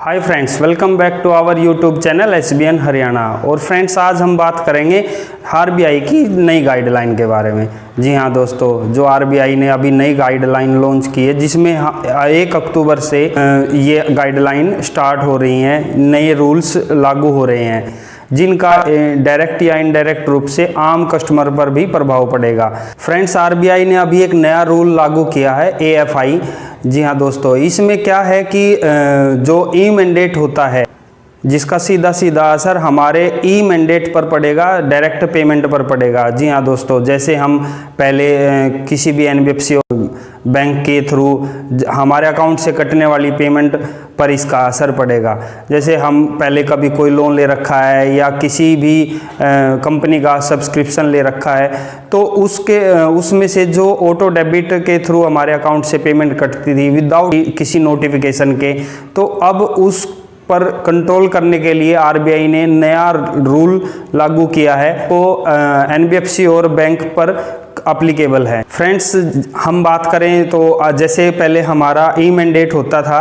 Hi friends, welcome back to our YouTube channel SBN Haryana. और friends, आज हम बात करेंगे RBI की नई गाइडलाइन के बारे में। जी हाँ दोस्तों, जो RBI ने अभी नई गाइडलाइन लॉन्च की है, जिसमें 1 अक्टूबर से ये गाइडलाइन स्टार्ट हो रही हैं, नए रूल्स लागू हो रहे हैं, जिनका डायरेक्ट या इनडायरेक्ट रूप से आम कस्टमर पर भी प्रभाव पड़ेगा। फ्रेंड्स, RBI ने अभी एक नया रूल लागू किया है, AFI। जी हाँ दोस्तों, इसमें क्या है कि जो ई मैंडेट होता है, जिसका सीधा सीधा असर हमारे ई मैंडेट पर पड़ेगा, डायरेक्ट पेमेंट पर पड़ेगा। जी हाँ दोस्तों, जैसे हम पहले किसी भी NBFC बैंक के थ्रू हमारे अकाउंट से कटने वाली पेमेंट पर इसका असर पड़ेगा। जैसे हम पहले कभी कोई लोन ले रखा है या किसी भी कंपनी का सब्सक्रिप्शन ले रखा है, तो उसमें से जो ऑटो डेबिट के थ्रू हमारे अकाउंट से पेमेंट कटती थी विदाउट किसी नोटिफिकेशन के, तो अब उस पर कंट्रोल करने के लिए RBI ने नया रूल लागू किया है, तो NBFC और बैंक पर अप्लीकेबल है। फ्रेंड्स, हम बात करें तो जैसे पहले हमारा ई मैंडेट होता था,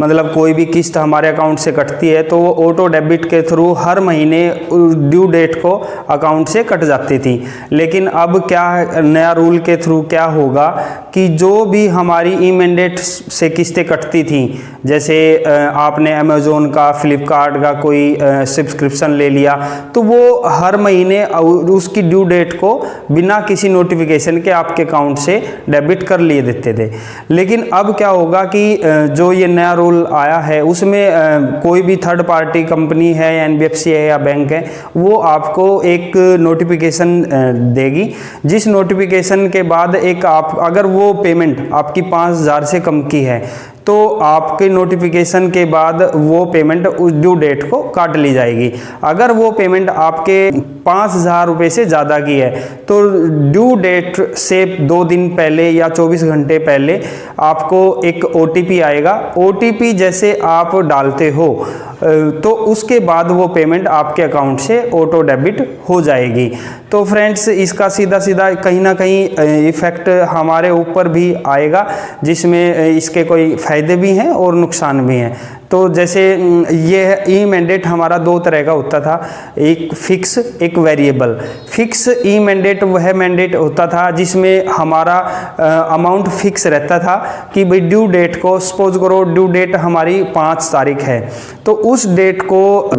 मतलब कोई भी किस्त हमारे अकाउंट से कटती है तो वो ऑटो डेबिट के थ्रू हर महीने ड्यू डेट को अकाउंट से कट जाती थी। लेकिन अब क्या नया रूल के थ्रू क्या होगा कि जो भी हमारी ई मैंडेट से किस्तें कटती थी, जैसे आपने अमेज़ोन का, फ्लिपकार्ट का कोई सब्सक्रिप्शन ले लिया, तो वो हर महीने उसकी ड्यू डेट को बिना किसी नोटिफिकेशन के आपके अकाउंट से डेबिट कर लिए देते थे। लेकिन अब क्या होगा कि जो ये नया रूल आया है, उसमें कोई भी थर्ड पार्टी कंपनी है, NBFC है या बैंक है, वो आपको एक नोटिफिकेशन देगी, जिस नोटिफिकेशन के बाद अगर वो पेमेंट आपकी 5,000 से कम की है, तो आपके नोटिफिकेशन के बाद वो पेमेंट उस ड्यू डेट को काट ली जाएगी। अगर वो पेमेंट आपके 5,000 रुपये से ज़्यादा की है, तो ड्यू डेट से 2 दिन पहले या 24 घंटे पहले आपको एक OTP आएगा। OTP जैसे आप डालते हो तो उसके बाद वो पेमेंट आपके अकाउंट से ऑटो डेबिट हो जाएगी। तो फ्रेंड्स, इसका सीधा सीधा कहीं ना कहीं इफ़ेक्ट हमारे ऊपर भी आएगा, जिसमें इसके कोई फ़ायदे भी हैं और नुकसान भी हैं। तो जैसे ये ई मैंडेट हमारा 2 तरह का होता था, एक फिक्स, एक वेरिएबल। फिक्स ई मैंडेट वह मैंडेट होता था जिसमें हमारा अमाउंट फिक्स रहता था कि भाई ड्यू डेट को, सपोज करो ड्यू डेट हमारी 5 तारीख है, तो उस डेट को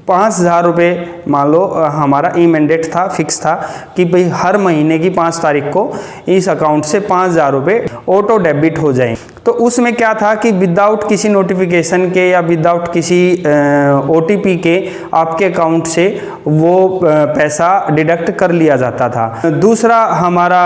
5,000 रुपये मान लो हमारा ई मैंडेट था, फिक्स था कि भाई हर महीने की 5 तारीख को इस अकाउंट से 5,000 रुपये ऑटो डेबिट हो जाएं। तो उसमें क्या था कि विदाउट किसी नोटिफिकेशन के या विदाउट किसी OTP के आपके अकाउंट से वो पैसा डिडक्ट कर लिया जाता था। दूसरा हमारा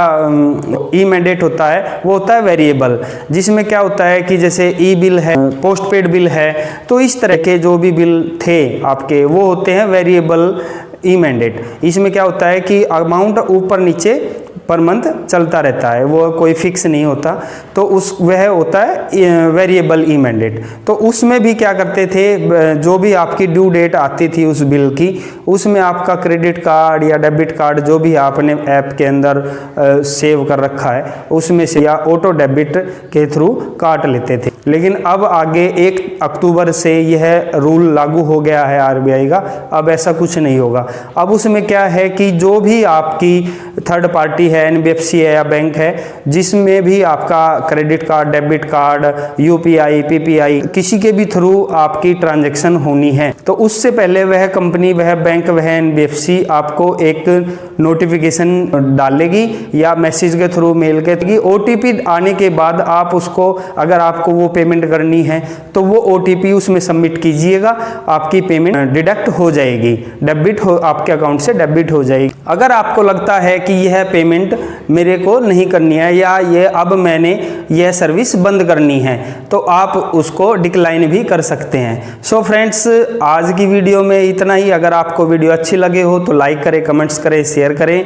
ई मैंडेट होता है, वो होता है वेरिएबल, जिसमें क्या होता है कि जैसे ई बिल है, पोस्ट पेड बिल है, तो इस तरह के जो भी बिल थे आपके, वो होते हैं वेरिएबल ई मैंडेट। इसमें क्या होता है कि अमाउंट ऊपर नीचे पर मंथ चलता रहता है, वो कोई फिक्स नहीं होता, तो वह होता है वेरिएबल ई मैंडेट। तो उसमें भी क्या करते थे, जो भी आपकी ड्यू डेट आती थी उस बिल की, उसमें आपका क्रेडिट कार्ड या डेबिट कार्ड जो भी आपने ऐप के अंदर सेव कर रखा है, उसमें से या ऑटो डेबिट के थ्रू काट लेते थे। लेकिन अब आगे 1 अक्टूबर से यह रूल लागू हो गया है RBI का, अब ऐसा कुछ नहीं होगा। अब उसमें क्या है कि जो भी आपकी थर्ड पार्टी है, NBFC है या बैंक है, जिसमें भी आपका credit card, debit card, UPI, PPI किसी के भी थ्रू आपकी ट्रांजैक्शन होनी है, तो उससे पहले वह कंपनी, वह बैंक, वह NBFC आपको एक नोटिफिकेशन डालेगी या मैसेज के थ्रू, मेल के थ्रू। OTP आने के बाद आप उसको, अगर आपको वो पेमेंट करनी है तो वो OTP उसमें सबमिट कीजिएगा, आपकी पेमेंट डिडक्ट हो जाएगी, डेबिट हो, आपके अकाउंट से डेबिट हो जाएगी। अगर आपको लगता है कि यह पेमेंट मेरे को नहीं करनी है या ये अब मैंने यह सर्विस बंद करनी है, तो आप उसको डिक्लाइन भी कर सकते हैं। सो फ्रेंड्स, आज की वीडियो में इतना ही। अगर आपको वीडियो अच्छी लगे हो तो लाइक करें, कमेंट्स करें, शेयर करें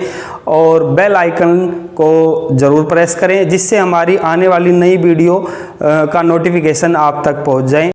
और बेल आइकन को ज़रूर प्रेस करें, जिससे हमारी आने वाली नई वीडियो का नोटिफिकेशन आप तक पहुंच जाए।